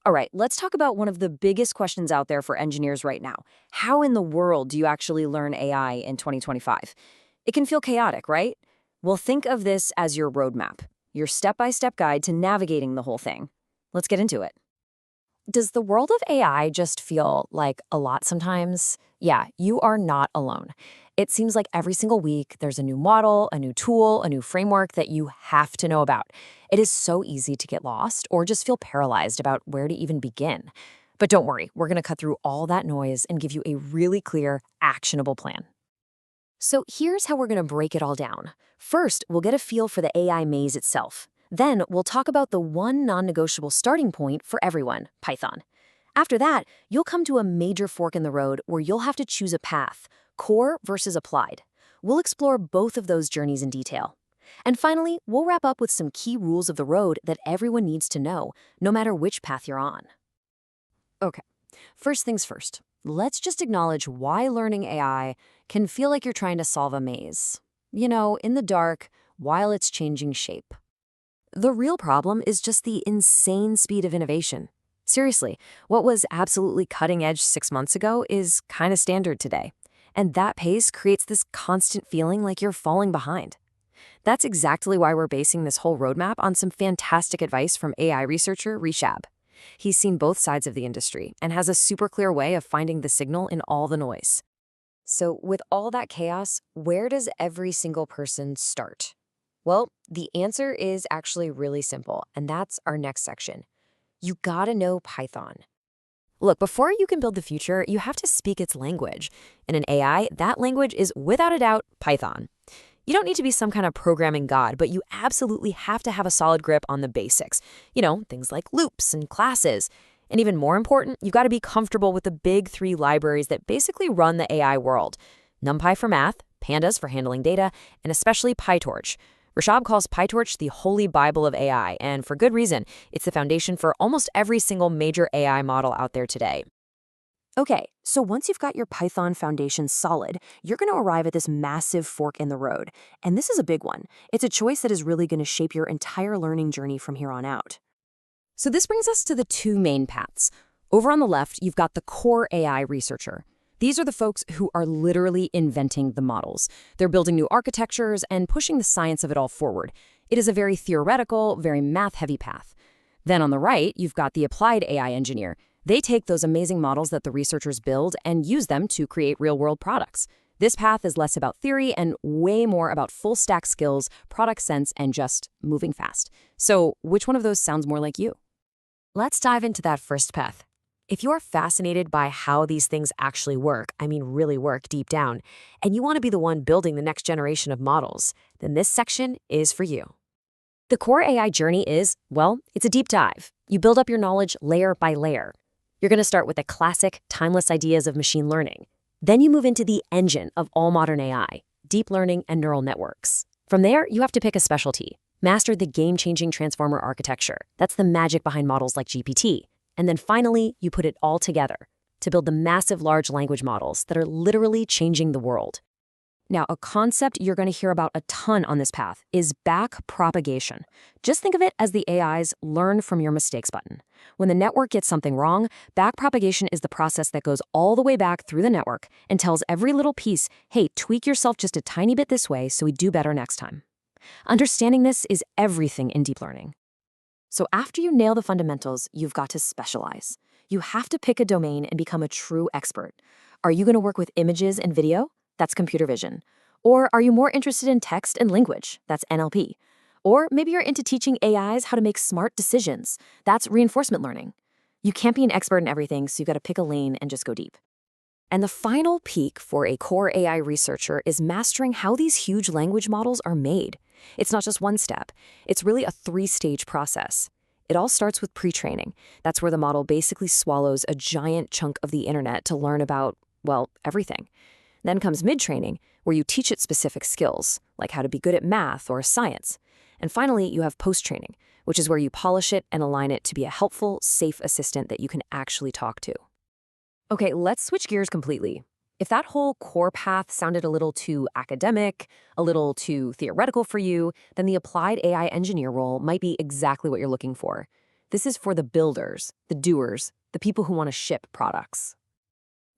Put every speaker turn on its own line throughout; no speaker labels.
All right, let's talk about one of the biggest questions out there for engineers right now. How in the world do you actually learn AI in 2025? It can feel chaotic, right? Well, think of this as your roadmap, your step-by-step guide to navigating the whole thing. Let's get into it.
Does the world of AI just feel like a lot sometimes? Yeah, you are not alone. It seems like every single week there's a new model, a new tool, a new framework that you have to know about. It is so easy to get lost or just feel paralyzed about where to even begin. But don't worry, we're going to cut through all that noise and give you a really clear, actionable plan. So here's how we're going to break it all down. First, we'll get a feel for the AI maze itself. Then we'll talk about the one non-negotiable starting point for everyone, Python. After that, you'll come to a major fork in the road where you'll have to choose a path, core versus applied. We'll explore both of those journeys in detail. And finally, we'll wrap up with some key rules of the road that everyone needs to know, no matter which path you're on. Okay, first things first. Let's just acknowledge why learning AI can feel like you're trying to solve a maze. You know, in the dark, while it's changing shape. The real problem is just the insane speed of innovation. Seriously, what was absolutely cutting edge 6 months ago is kind of standard today. And that pace creates this constant feeling like you're falling behind. That's exactly why we're basing this whole roadmap on some fantastic advice from AI researcher Rishab. He's seen both sides of the industry and has a super clear way of finding the signal in all the noise. So, with all that chaos, where does every single person start? Well, the answer is actually really simple, and that's our next section. You gotta know Python. Look, before you can build the future, you have to speak its language. In an AI, that language is without a doubt Python. You don't need to be some kind of programming god, but you absolutely have to have a solid grip on the basics. You know, things like loops and classes. And even more important, you've got to be comfortable with the big three libraries that basically run the AI world. NumPy for math, Pandas for handling data, and especially PyTorch. Rashab calls PyTorch the holy Bible of AI, and for good reason. It's the foundation for almost every single major AI model out there today. Okay, so once you've got your Python foundation solid, you're going to arrive at this massive fork in the road. And this is a big one. It's a choice that is really going to shape your entire learning journey from here on out. So this brings us to the two main paths. Over on the left, you've got the core AI researcher. These are the folks who are literally inventing the models. They're building new architectures and pushing the science of it all forward. It is a very theoretical, very math-heavy path. Then on the right, you've got the applied AI engineer. They take those amazing models that the researchers build and use them to create real-world products. This path is less about theory and way more about full-stack skills, product sense, and just moving fast. So which one of those sounds more like you? Let's dive into that first path. If you're fascinated by how these things actually work, I mean really work deep down, and you want to be the one building the next generation of models, then this section is for you. The core AI journey is, well, it's a deep dive. You build up your knowledge layer by layer. You're going to start with the classic, timeless ideas of machine learning. Then you move into the engine of all modern AI, deep learning and neural networks. From there, you have to pick a specialty. Master the game-changing transformer architecture. That's the magic behind models like GPT. And then finally, you put it all together to build the massive large language models that are literally changing the world. Now, a concept you're going to hear about a ton on this path is backpropagation. Just think of it as the AI's learn from your mistakes button. When the network gets something wrong, backpropagation is the process that goes all the way back through the network and tells every little piece, hey, tweak yourself just a tiny bit this way so we do better next time. Understanding this is everything in deep learning. So after you nail the fundamentals, you've got to specialize. You have to pick a domain and become a true expert. Are you going to work with images and video? That's computer vision. Or are you more interested in text and language? That's NLP. Or maybe you're into teaching AIs how to make smart decisions. That's reinforcement learning. You can't be an expert in everything, so you've got to pick a lane and just go deep. And the final peak for a core AI researcher is mastering how these huge language models are made. It's not just one step. It's really a three-stage process. It all starts with pre-training. That's where the model basically swallows a giant chunk of the internet to learn about, well, everything. Then comes mid-training, where you teach it specific skills, like how to be good at math or science. And finally, you have post-training, which is where you polish it and align it to be a helpful, safe assistant that you can actually talk to. Okay, let's switch gears completely. If that whole core path sounded a little too academic, a little too theoretical for you, then the applied AI engineer role might be exactly what you're looking for. This is for the builders, the doers, the people who want to ship products.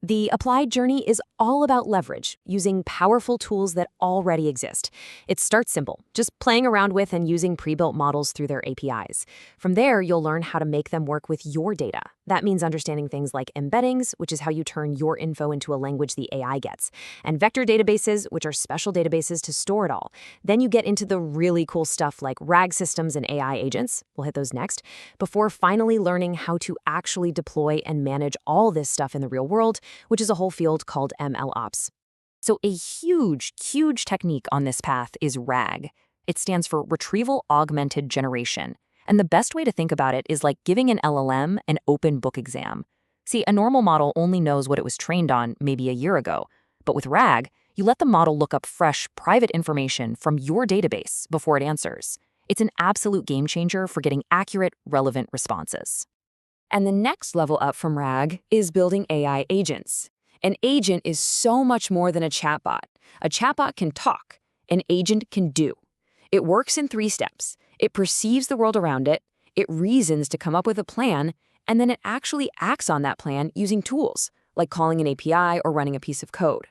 The applied journey is all about leverage, using powerful tools that already exist. It starts simple, just playing around with and using pre-built models through their APIs. From there, you'll learn how to make them work with your data. That means understanding things like embeddings, which is how you turn your info into a language the AI gets, and vector databases, which are special databases to store it all. Then you get into the really cool stuff like RAG systems and AI agents. We'll hit those next, before finally learning how to actually deploy and manage all this stuff in the real world, which is a whole field called MLOps. So a huge, huge technique on this path is RAG. It stands for Retrieval Augmented Generation. And the best way to think about it is like giving an LLM an open book exam. See, a normal model only knows what it was trained on maybe a year ago. But with RAG, you let the model look up fresh, private information from your database before it answers. It's an absolute game changer for getting accurate, relevant responses. And the next level up from RAG is building AI agents. An agent is so much more than a chatbot. A chatbot can talk. An agent can do. It works in 3 steps. It perceives the world around it, it reasons to come up with a plan, and then it actually acts on that plan using tools, like calling an API or running a piece of code.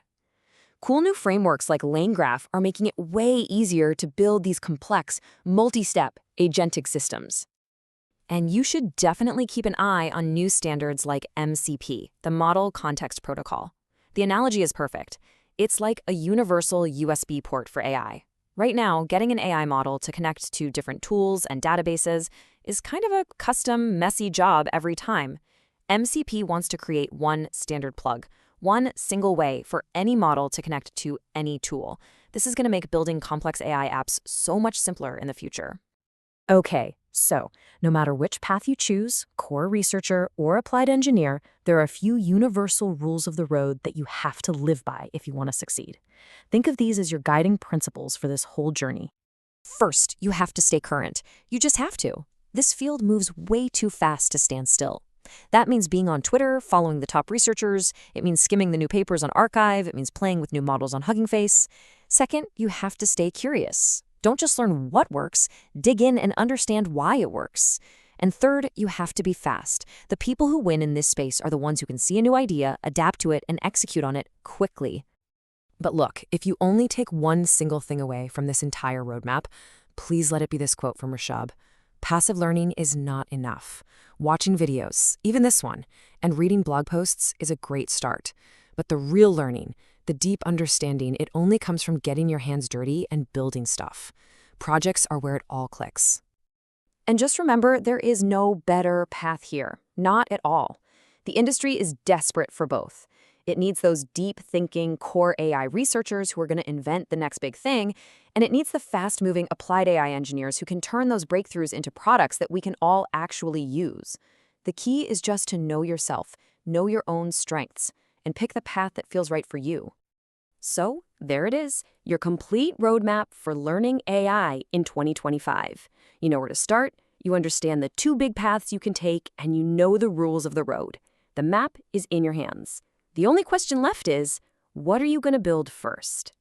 Cool new frameworks like LangGraph are making it way easier to build these complex, multi-step, agentic systems. And you should definitely keep an eye on new standards like MCP, the Model Context Protocol. The analogy is perfect. It's like a universal USB port for AI. Right now, getting an AI model to connect to different tools and databases is kind of a custom, messy job every time. MCP wants to create one standard plug, one single way for any model to connect to any tool. This is going to make building complex AI apps so much simpler in the future. Okay, so no matter which path you choose, core researcher or applied engineer, there are a few universal rules of the road that you have to live by if you want to succeed. Think of these as your guiding principles for this whole journey. First, you have to stay current. You just have to. This field moves way too fast to stand still. That means being on Twitter, following the top researchers. It means skimming the new papers on arXiv. It means playing with new models on Hugging Face. Second, you have to stay curious. Don't just learn what works, dig in and understand why it works. And third, you have to be fast. The people who win in this space are the ones who can see a new idea, adapt to it, and execute on it quickly. But look, if you only take one single thing away from this entire roadmap, please let it be this quote from Rashab. Passive learning is not enough. Watching videos, even this one, and reading blog posts is a great start. But the real learning, the deep understanding, it only comes from getting your hands dirty and building stuff. Projects are where it all clicks. And just remember, there is no better path here. Not at all. The industry is desperate for both. It needs those deep-thinking core AI researchers who are going to invent the next big thing, and it needs the fast-moving applied AI engineers who can turn those breakthroughs into products that we can all actually use. The key is just to know yourself, know your own strengths, and pick the path that feels right for you. So, there it is, your complete roadmap for learning AI in 2025. You know where to start, you understand the 2 big paths you can take, and you know the rules of the road. The map is in your hands. The only question left is, what are you going to build first?